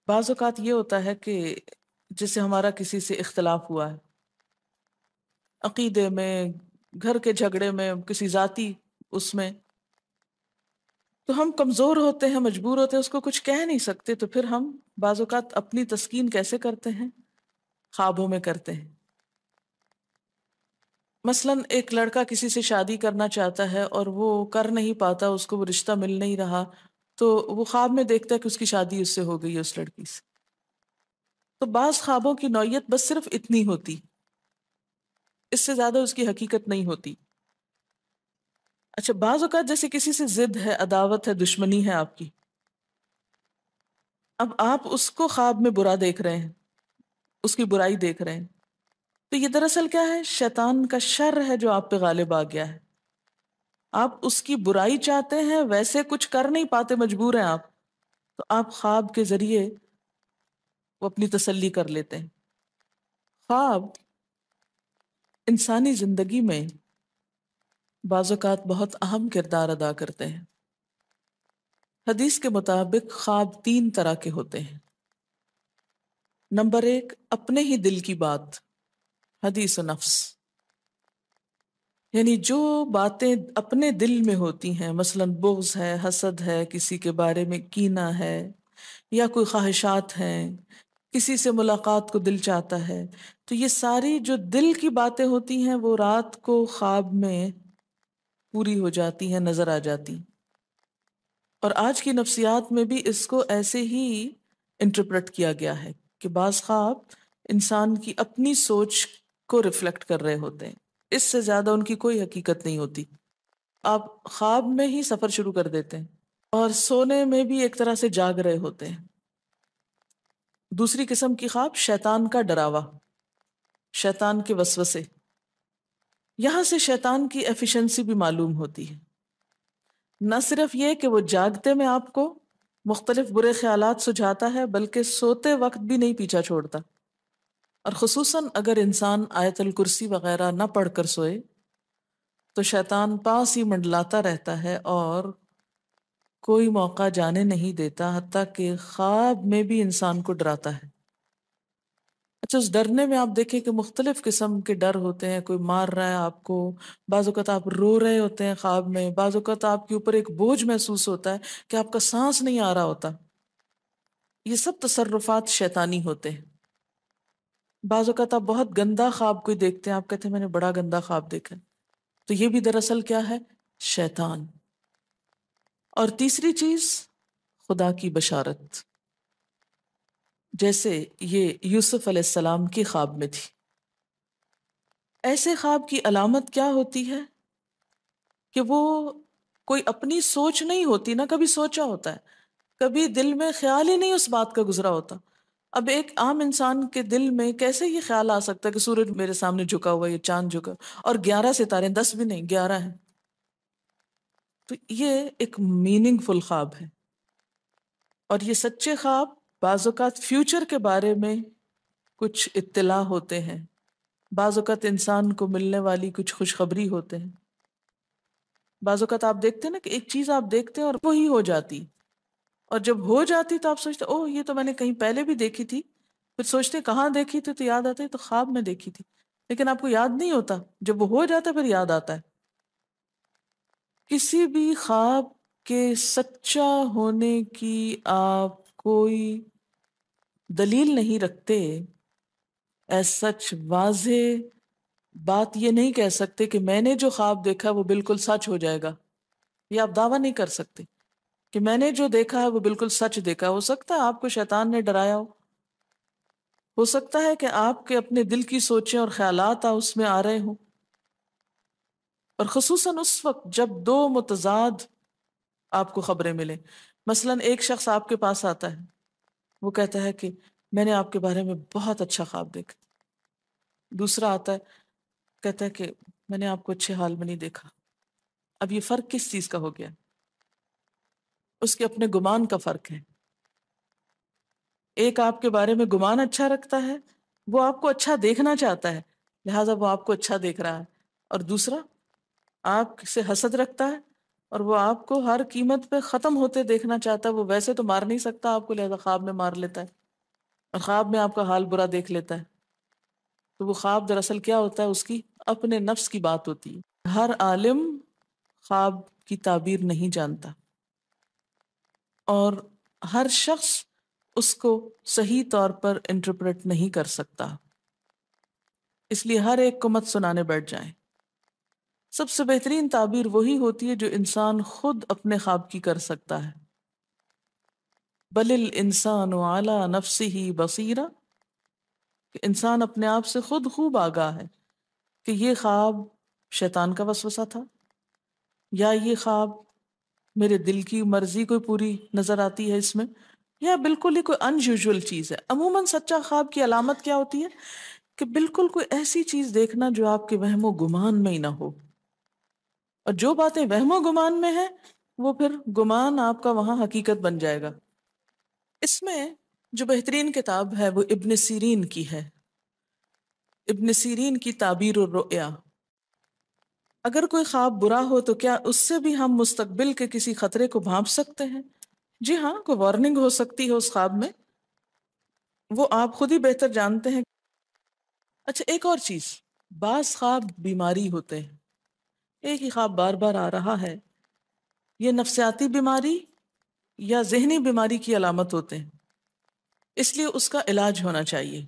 بعض اوقات یہ ہوتا ہے کہ جیسے ہمارا کسی سے اختلاف ہوا ہے، عقیدے میں، گھر کے جھگڑے میں، کسی ذاتی اس میں، تو ہم کمزور ہوتے ہیں، مجبور ہوتے ہیں، اس کو کچھ کہہ نہیں سکتے، تو پھر ہم بعض اوقات اپنی تسکین کیسے کرتے ہیں؟ خوابوں میں کرتے ہیں۔ مثلاً ایک لڑکا کسی سے شادی کرنا چاہتا ہے اور وہ کر نہیں پاتا، اس کو وہ رشتہ مل نہیں رہا، تو وہ خواب میں دیکھتا ہے کہ اس کی شادی اس سے ہو گئی ہے، اس لڑکی سے۔ تو بعض خوابوں کی نوعیت بس صرف اتنی ہوتی، اس سے زیادہ اس کی حقیقت نہیں ہوتی۔ اچھا، بعض اوقات جیسے کسی سے ضد ہے، عداوت ہے، دشمنی ہے آپ کی، اب آپ اس کو خواب میں برا دیکھ رہے ہیں، اس کی برائی دیکھ رہے ہیں، تو یہ دراصل کیا ہے؟ شیطان کا شر ہے جو آپ پہ غالب آ گیا ہے۔ آپ اس کی برائی چاہتے ہیں، ویسے کچھ کر نہیں پاتے، مجبور ہیں آپ، تو آپ خواب کے ذریعے وہ اپنی تسلی کر لیتے ہیں۔ خواب انسانی زندگی میں بعض اوقات بہت اہم کردار ادا کرتے ہیں۔ حدیث کے مطابق خواب تین طرح کے ہوتے ہیں۔ نمبر ایک، اپنے ہی دل کی بات، حدیث و نفس، یعنی جو باتیں اپنے دل میں ہوتی ہیں، مثلاً بغض ہے، حسد ہے، کسی کے بارے میں کینہ ہے، یا کوئی خواہشات ہیں، کسی سے ملاقات کو دل چاہتا ہے، تو یہ ساری جو دل کی باتیں ہوتی ہیں وہ رات کو خواب میں پوری ہو جاتی ہیں، نظر آ جاتی۔ اور آج کی نفسیات میں بھی اس کو ایسے ہی انٹرپریٹ کیا گیا ہے کہ بعض خواب انسان کی اپنی سوچ کو ریفلیکٹ کر رہے ہوتے ہیں، اس سے زیادہ ان کی کوئی حقیقت نہیں ہوتی۔ آپ خواب میں ہی سفر شروع کر دیتے ہیں اور سونے میں بھی ایک طرح سے جاگ رہے ہوتے ہیں۔ دوسری قسم کی خواب شیطان کا ڈراوا، شیطان کے وسوسے، یہاں سے شیطان کی ایفیشنسی بھی معلوم ہوتی ہے۔ نہ صرف یہ کہ وہ جاگتے میں آپ کو مختلف برے خیالات سجھاتا ہے، بلکہ سوتے وقت بھی نہیں پیچھا چھوڑتا، اور خصوصاً اگر انسان آیت الکرسی وغیرہ نہ پڑھ کر سوئے تو شیطان پاس ہی منڈلاتا رہتا ہے اور کوئی موقع جانے نہیں دیتا، حتیٰ کہ خواب میں بھی انسان کو ڈراتا ہے۔ اچھا، اس ڈرنے میں آپ دیکھیں کہ مختلف قسم کے ڈر ہوتے ہیں، کوئی مار رہا ہے آپ کو، بعض اوقات آپ رو رہے ہوتے ہیں خواب میں، بعض اوقات آپ کے اوپر ایک بوجھ محسوس ہوتا ہے کہ آپ کا سانس نہیں آ رہا ہوتا۔ یہ سب تصرفات شیطانی ہوتے ہیں۔ بعض اوقات آپ بہت گندا خواب کوئی دیکھتے ہیں، آپ کہتے ہیں میں نے بڑا گندا خواب دیکھا، تو یہ بھی دراصل کیا ہے؟ شیطان۔ اور تیسری چیز، خدا کی بشارت، جیسے یہ یوسف علیہ السلام کی خواب میں تھی۔ ایسے خواب کی علامت کیا ہوتی ہے کہ وہ کوئی اپنی سوچ نہیں ہوتی، نہ کبھی سوچا ہوتا ہے، کبھی دل میں خیال ہی نہیں اس بات کا گزرا ہوتا۔ اب ایک عام انسان کے دل میں کیسے یہ خیال آ سکتا ہے کہ سورج میرے سامنے جھکا ہوا ہے، یہ چاند جھکا، اور 11 ستارے، 10 بھی نہیں، 11 ہیں۔ تو یہ ایک میننگ فل خواب ہے، اور یہ سچے خواب بعض اوقات فیوچر کے بارے میں کچھ اطلاع ہوتے ہیں، بعض اوقات انسان کو ملنے والی کچھ خوشخبری ہوتے ہیں۔ بعض اوقات آپ دیکھتے ہیں نا کہ ایک چیز آپ دیکھتے ہیں اور وہی ہو جاتی، اور جب ہو جاتی تو آپ سوچتے اوہ یہ تو میں نے کہیں پہلے بھی دیکھی تھی، پھر سوچتے کہاں دیکھی تھی، تو یاد آتا ہے تو خواب میں دیکھی تھی، لیکن آپ کو یاد نہیں ہوتا، جب وہ ہو جاتا ہے پھر یاد آتا ہے۔ کسی بھی خواب کے سچا ہونے کی آپ کوئی دلیل نہیں رکھتے، ایز سچ واضح بات یہ نہیں کہہ سکتے کہ میں نے جو خواب دیکھا وہ بالکل سچ ہو جائے گا، یہ آپ دعویٰ نہیں کر سکتے کہ میں نے جو دیکھا ہے وہ بالکل سچ دیکھا۔ ہو سکتا ہے آپ کو شیطان نے ڈرایا ہو سکتا ہے کہ آپ کے اپنے دل کی سوچیں اور خیالات اس میں آ رہے ہوں، اور خصوصاً اس وقت جب دو متضاد آپ کو خبریں ملیں۔ مثلاً ایک شخص آپ کے پاس آتا ہے، وہ کہتا ہے کہ میں نے آپ کے بارے میں بہت اچھا خواب دیکھا، دوسرا آتا ہے کہتا ہے کہ میں نے آپ کو اچھے حال میں نہیں دیکھا۔ اب یہ فرق کس چیز کا ہو گیا؟ اس کے اپنے گمان کا فرق ہے۔ ایک آپ کے بارے میں گمان اچھا رکھتا ہے، وہ آپ کو اچھا دیکھنا چاہتا ہے، لہٰذا وہ آپ کو اچھا دیکھ رہا ہے، اور دوسرا آپ سے حسد رکھتا ہے، اور وہ آپ کو ہر قیمت پہ ختم ہوتے دیکھنا چاہتا ہے. وہ ویسے تو مار نہیں سکتا آپ کو، لہذا خواب میں مار لیتا ہے اور خواب میں آپ کا حال برا دیکھ لیتا ہے. تو وہ خواب دراصل کیا ہوتا ہے؟ اس کی اپنے نفس کی بات ہوتی ہے. ہر عالم خواب کی تعبیر نہیں جانتا اور ہر شخص اس کو صحیح طور پر انٹرپریٹ نہیں کر سکتا. اس لیے ہر ایک کو مت سنانے بیٹھ جائیں. سب سے بہترین تعبیر وہی ہوتی ہے جو انسان خود اپنے خواب کی کر سکتا ہے. بل الانسان علی نفسہ بصیرہ، کہ انسان اپنے آپ سے خود خوب آگاہ ہے کہ یہ خواب شیطان کا وسوسہ تھا، یا یہ خواب میرے دل کی مرضی کوئی پوری نظر آتی ہے اس میں، یا بالکل ہی کوئی ان یوزول چیز ہے. عموماً سچا خواب کی علامت کیا ہوتی ہے؟ کہ بالکل کوئی ایسی چیز دیکھنا جو آپ کے وہم و گمان میں ہی نہ ہو. اور جو باتیں وہم و گمان میں ہیں وہ پھر گمان آپ کا وہاں حقیقت بن جائے گا. اس میں جو بہترین کتاب ہے وہ ابن سیرین کی ہے، ابن سیرین کی تعبیر الرؤیا. اگر کوئی خواب برا ہو تو کیا اس سے بھی ہم مستقبل کے کسی خطرے کو بھانپ سکتے ہیں؟ جی ہاں، کوئی وارننگ ہو سکتی ہے اس خواب میں، وہ آپ خود ہی بہتر جانتے ہیں. اچھا ایک اور چیز، بعض خواب بیماری ہوتے ہیں. ایک ہی خواب بار بار آ رہا ہے، یہ نفسیاتی بیماری یا ذہنی بیماری کی علامت ہوتے ہیں. اس لیے اس کا علاج ہونا چاہیے.